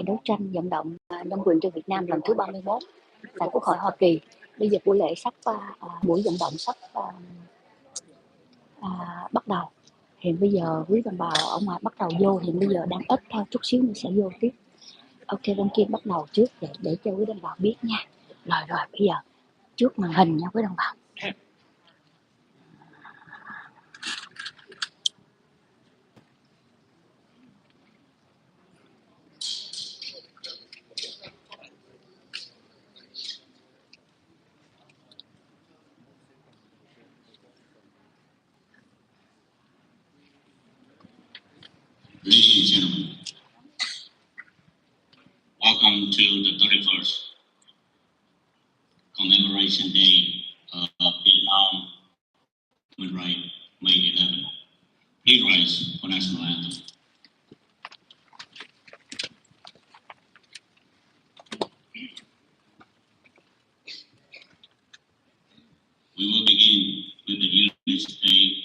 ngày đấu tranh vận động nhân quyền cho Việt Nam lần thứ 31 tại Quốc hội Hoa Kỳ. Bây giờ buổi lễ sắp buổi vận động sắp bắt đầu. Hiện bây giờ quý đồng bào ở ngoài bắt đầu vô, hiện bây giờ đang ít thôi, chút xíu nữa sẽ vô tiếp. Ok, bên kia bắt đầu trước để cho quý đồng bào biết nha. Rồi bây giờ trước màn hình nha quý đồng bào. Ladies and gentlemen, welcome to the 31st Commemoration Day of Vietnam Human Rights, May 11. Please rise for National Anthem. We will begin with the United States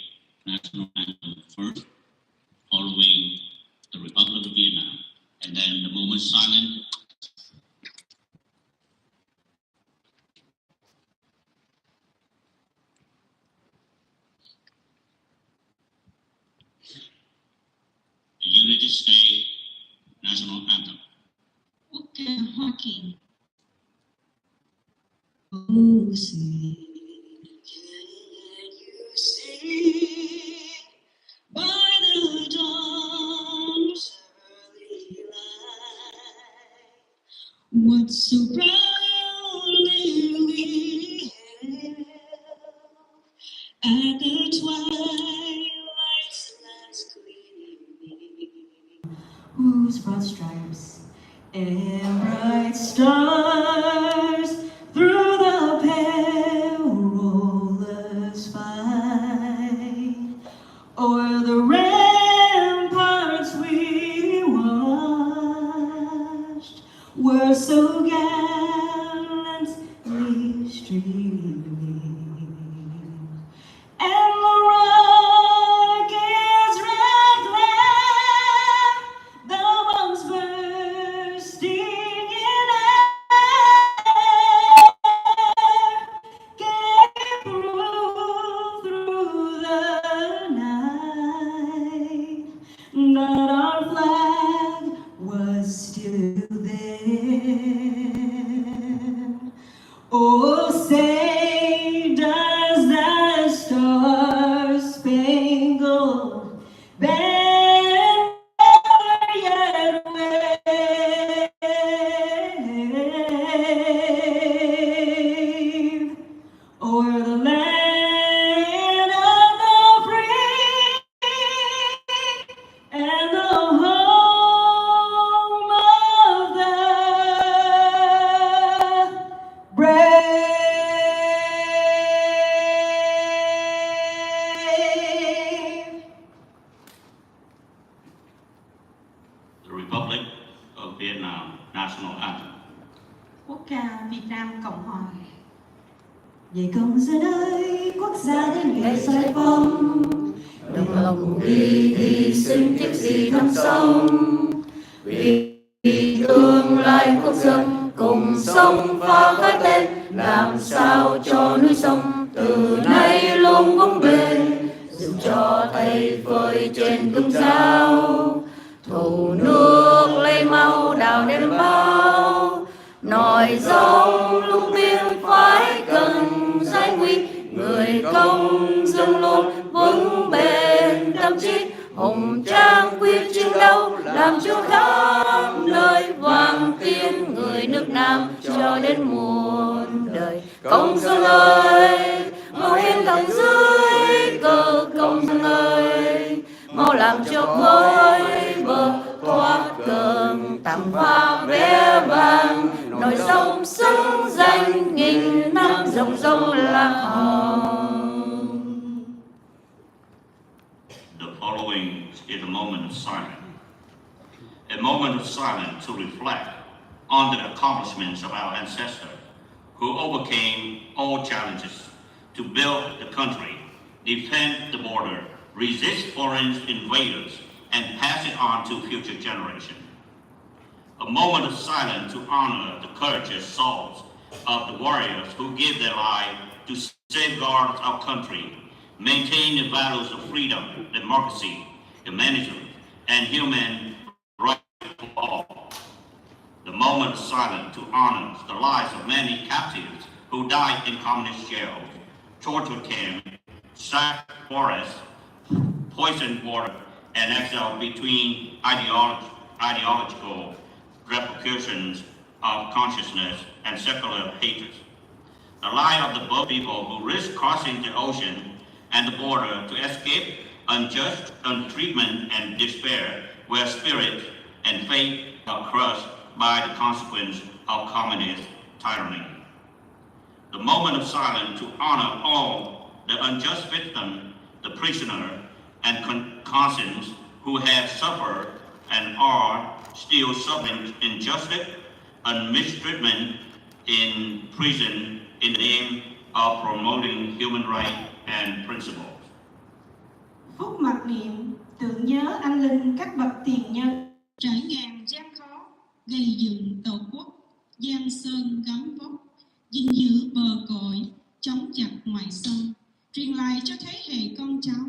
National Anthem first, following the Republic of Vietnam, and then the moment silent. The United States National Anthem. Quốc ca Hoa Kỳ. By the dawn's early light, what so proudly we hailed at the twilight's last gleaming, whose broad stripes and bright stars through the pale rollers find, o'er the ramparts we watched were so gallantly streaming, and the rocket's red glare, the bombs bursting in air, gave proof through the night that our flag was still there. Oh, say does that star-spangled banner yet wave o'er the land of the free and the home of the brave? The Republic of Vietnam National Anthem. Quốc ca Việt Nam Cộng hòa. Về công dân ơi, quốc gia đến ngày giải phóng, đồng lòng đi hy sinh tiếc gì non sông, vì tương lai quốc dân cùng sông pha khói tên, làm sao cho núi sông từ nay luôn vững bền, dù cho tay phơi trên cương giáo, thù nước lấy máu đào nên bao, nòi giống lúc biên phải cần giải nguy, người công dân luôn vững bền tâm trí, hùng trang quyết chiến đấu làm cho khắp nơi vang tiếng người nước Nam cho đến muôn đời. Công dân ơi, mau hiên thẳng dưới cờ công dân ơi, mau làm cho khói bờ thoát cơn tạm hoa vé vàng, nổi sông xứng danh nghìn năm dòng sông lạc hồng. The following is a moment of silence. A moment of silence to reflect on the accomplishments of our ancestors who overcame all challenges to build the country, defend the border, resist foreign invaders, and pass it on to future generations. A moment of silence to honor the courageous souls of the warriors who give their life to safeguard our country, maintain the values of freedom, democracy, humanism, and human rights for all. The moment of silence to honor the lives of many captives who died in communist jails, torture camps, sacked forests, poisoned water, and exile between ideological repercussions of consciousness and secular hatred. The life of the boat people who risked crossing the ocean and the border to escape unjust treatment and despair, where spirit and faith are crushed by the consequence of communist tyranny. The moment of silence to honor all the unjust victims, the prisoner, and conscience who have suffered and are still suffering injustice and mistreatment in prison in the name of promoting human rights and principles. Phút mặc niệm tưởng nhớ anh linh các bậc tiền nhân trải ngàn gian khó, gây dựng tổ quốc, giang sơn gấm vóc, gìn giữ bờ cõi, chống giặc ngoại xâm, truyền lại cho thế hệ con cháu.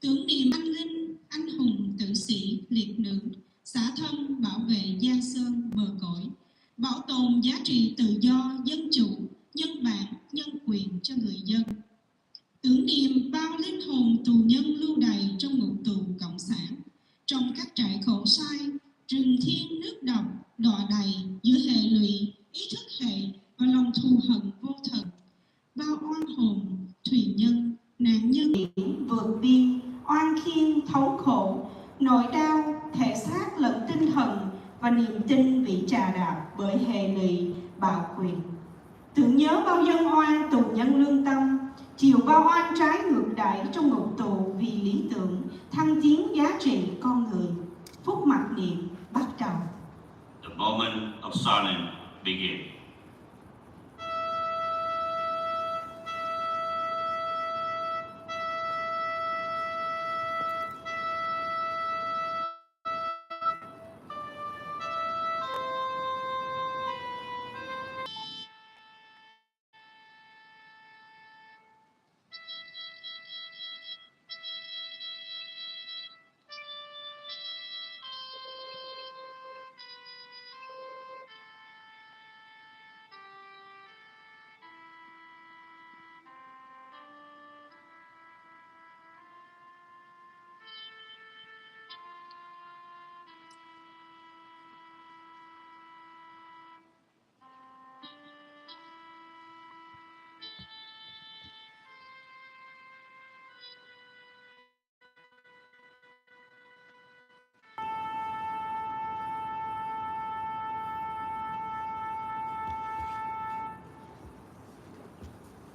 Tưởng niệm anh linh, anh hùng tử sĩ, liệt nữ, xả thân bảo vệ giang sơn bờ cõi, bảo tồn giá trị tự do, dân chủ, nhân bản, nhân quyền cho người dân. Tưởng niệm bao linh hồn tù nhân lưu đày trong ngục tù cộng sản, trong các trại khổ sai, rừng thiên nước độc, đọa đầy giữa hệ lụy, ý thức hệ và lòng thù hận vô thần. Bao oan hồn, thuyền nhân, nạn nhân vượt biên, oan khiên thấu khổ, nỗi đau, thể xác lẫn tinh thần và niềm tin bị trà đạp bởi hệ lụy bạo quyền. Tưởng nhớ bao dân oan tù nhân lương tâm, chịu bao oan trái ngược đãi trong ngục tù vì lý tưởng, thăng tiến giá trị con người. Phút mặc niệm bắt đầu. The moment of silence begins.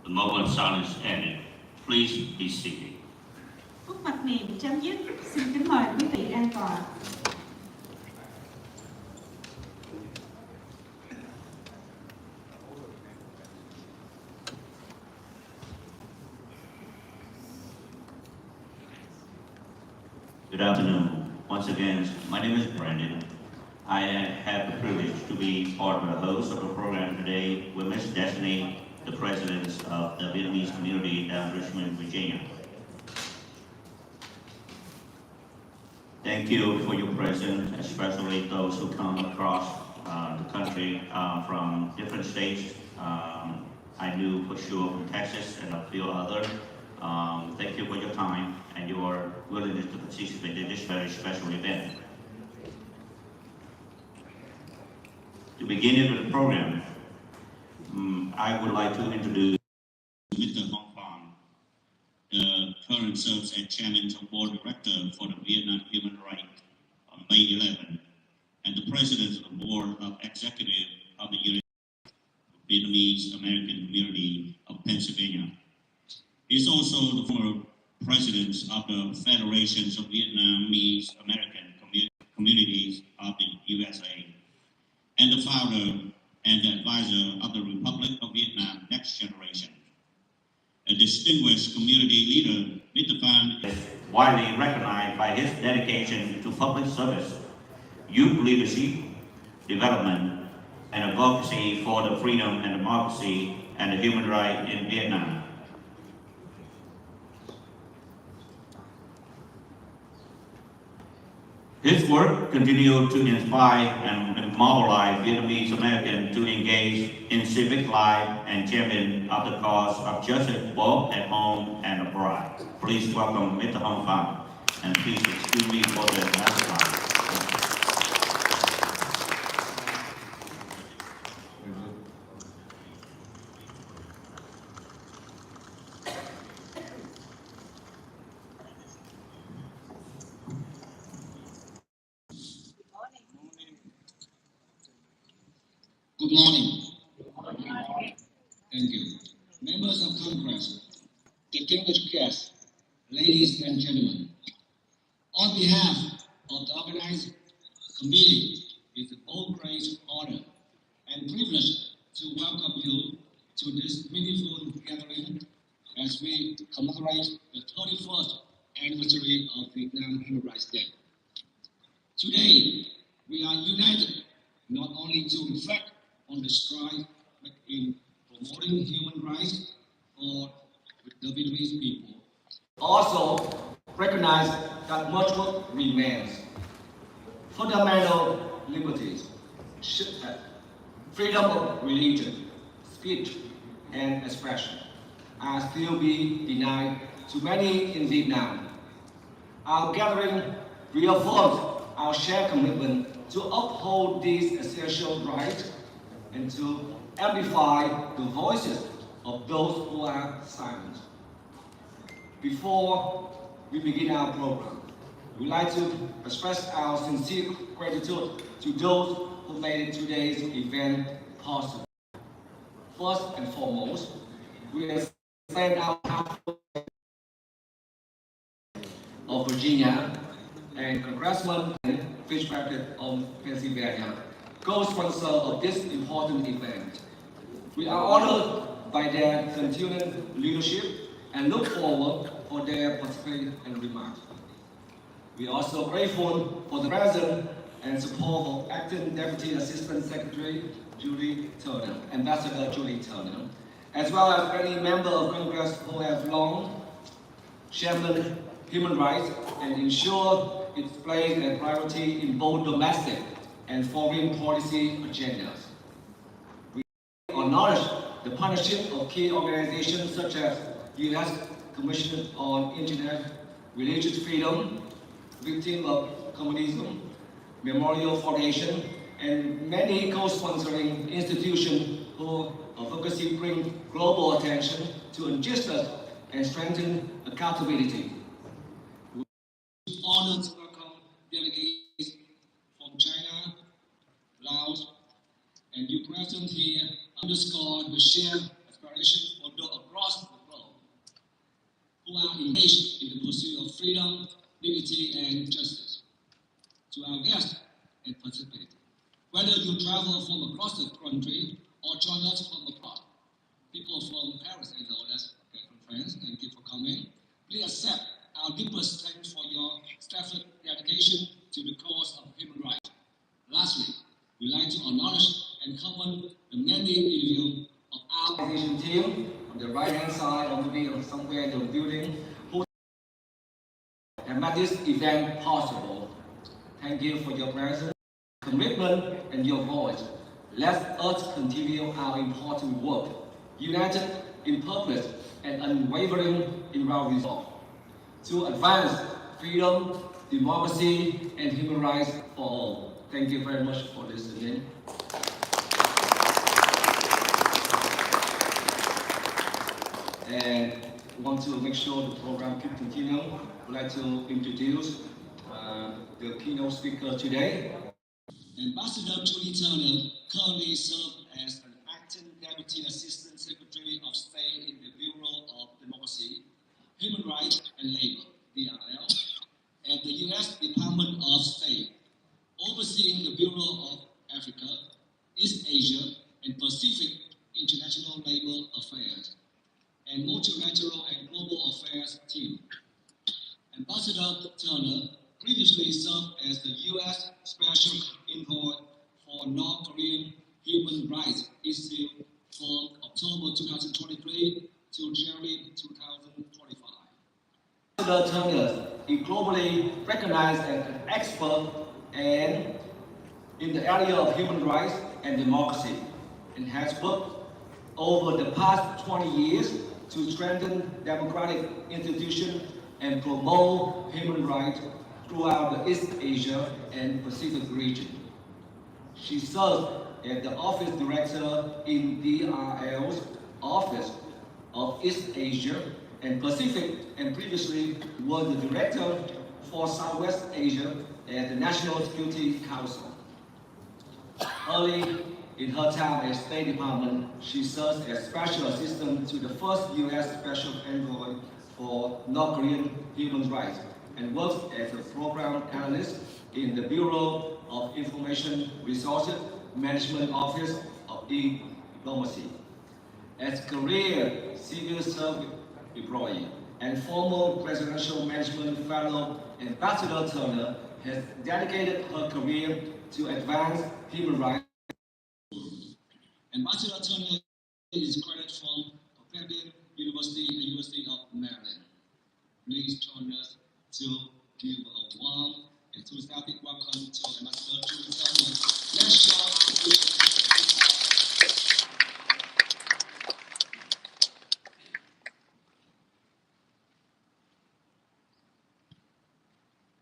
The moment of silence ended. Please be seated. Phút mặc niệm chấm dứt. Xin kính mời quý vị an tọa. Good afternoon. Once again, my name is Brandon. I have the privilege to be part of the host of the program today with Ms. Destiny, the president of the Vietnamese community down in Richmond, Virginia. Thank you for your presence, especially those who come across the country from different states. I knew for sure from Texas and a few others. Thank you for your time and your willingness to participate in this very special event. To begin with the program, I would like to introduce Mr. Hong Kong, the current serves as Chairman of Board Director for the Vietnam Human Rights on May 11, and the President of the Board of Executive of the Vietnamese American Community of Pennsylvania. He is also the former President of the Federations of Vietnamese American Communities of the USA, and the founder and the advisor of the Republic of Vietnam Next Generation. A distinguished community leader, Mr. Phan is widely recognized by his dedication to public service, youth leadership, development, and advocacy for the freedom and democracy and the human rights in Vietnam. His work continued to inspire and mobilize Vietnamese Americans to engage in civic life and champion of the cause of justice both at home and abroad. Please welcome Mr. Hong Pham, and please excuse me for the last slide. Good morning. Thank you. Members of Congress, distinguished guests, ladies and gentlemen. On behalf of the organized committee, it's a bold great honor and privilege to welcome you to this meaningful gathering as we commemorate the 31st anniversary of Vietnam Human Rights Day. Today, we are united not only to reflect on the strides in promoting human rights for the Vietnamese people, also recognize that much work remains. Fundamental liberties, freedom of religion, speech, and expression are still being denied to many in Vietnam. Our gathering reaffirms our shared commitment to uphold these essential rights and to amplify the voices of those who are silent. Before we begin our program, we'd like to express our sincere gratitude to those who made today's event possible. First and foremost, we extend our heartfelt of Virginia and Congressman Fitzpatrick of Pennsylvania, co-sponsor of this important event. We are honored by their continued leadership and look forward for their participation and remarks. We are also grateful for the presence and support of Acting Deputy Assistant Secretary Julie Turner, Ambassador Julie Turner, as well as many members of Congress who have long championed human rights and ensure its place a priority in both domestic and foreign policy agendas. We acknowledge the partnership of key organizations such as U.S. Commission on Internet Religious Freedom, Victims of Communism, Memorial Foundation, and many co-sponsoring institutions who advocacy bring global attention to injustice and strengthen accountability. We are honored to welcome delegates from China, Laos, and you present here underscore the shared aspiration for those across the globe who are engaged in the pursuit of freedom, liberty, and justice. To our guests and participants, whether you travel from across the country or join us from abroad, people from Paris and others, from France, thank you for coming. Please accept our deepest thanks for your steadfast dedication to the cause of human rights. Lastly, we'd like to acknowledge and commend the many individuals of our organization team on the right-hand side of the video, somewhere in the building, who have made this event possible. Thank you for your presence, commitment, and your voice. Let us continue our important work, united in purpose and unwavering in our resolve to advance freedom, democracy, and human rights for all. Thank you very much for listening. And want to make sure the program can continue. I'd like to introduce the keynote speaker today. Ambassador Julie Turner currently serves as an acting Deputy Assistant Secretary of State in the Bureau of Democracy, Human Rights and Labor, DRL, at the U.S. Department of State, overseeing the Bureau of Africa, East Asia, and Pacific International Labor Affairs, and Multilateral and Global Affairs team. Ambassador Turner previously served as the U.S. Special Envoy for for North Korean human rights issue from October 2023 to January 2025. Ambassador Turner is globally recognized as an expert and in the area of human rights and democracy, and has worked over the past 20 years to strengthen democratic institutions and promote human rights throughout the East Asia and Pacific region. She served as the Office Director in DRL's Office of East Asia and Pacific, and previously was the Director for Southwest Asia at the National Security Council. Early in her time at State Department, she served as Special Assistant to the first U.S. Special Envoy for North Korean human rights and worked as a Program Analyst in the Bureau of Information Resources Management Office of Diplomacy. As career civil service employee and former Presidential Management Fellow, Ambassador Turner has dedicated her career to advance human rights. Ambassador Turner is graduated from Pacific University and University of Maryland. Please join us to give a warm and enthusiastic welcome to Ambassador Turner. Let's show.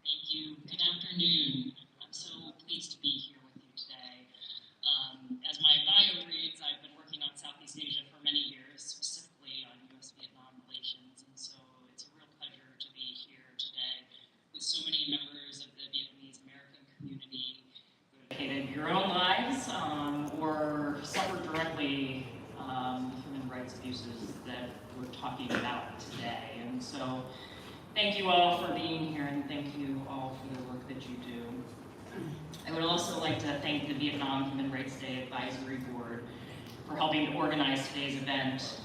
Thank you. Good afternoon. I'm so pleased to be here with you today. As my bio reads, I've been working on Southeast Asia for many years, specifically on U.S.-Vietnam relations, and so it's a real pleasure to be here today with so many members of the Vietnamese American community who have dedicated your own lives or suffered directly human rights abuses that we're talking about today. And so thank you all for being here, and thank you all for the work that you do. I would also like to thank the Vietnam Human Rights Day Advisory Board for helping to organize today's event,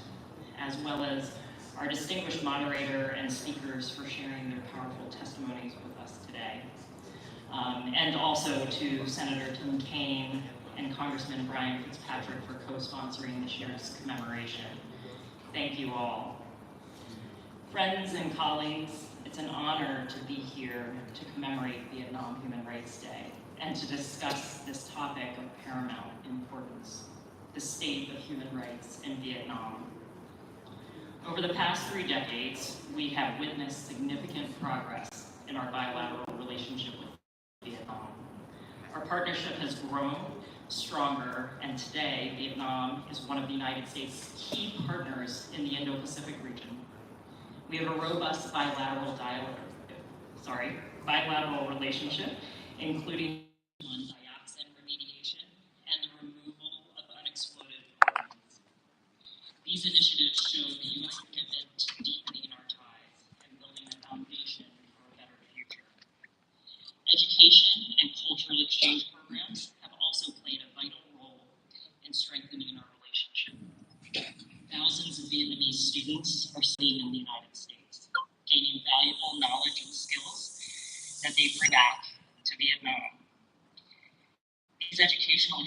as well as our distinguished moderator and speakers for sharing their powerful testimonies with us today. And also to Senator Tim Kaine and Congressman Brian Fitzpatrick for co-sponsoring this year's commemoration. Thank you all. Friends and colleagues, it's an honor to be here to commemorate Vietnam Human Rights Day and to discuss this topic of paramount importance, the state of human rights in Vietnam. Over the past 3 decades, we have witnessed significant progress in our bilateral relationship with Vietnam. Our partnership has grown stronger, and today Vietnam is one of the United States' key partners in the Indo-Pacific region. We have a robust bilateral relationship, including on dioxin remediation and the removal of unexploded ordnance. These initiatives show the U.S. commitment to deepening our ties and building a foundation for a better future. Education and cultural exchange programs have also played a vital role in strengthening our relationship. Thousands of Vietnamese students are studying in the United States, gaining valuable knowledge and skills that they bring back to Vietnam. These educational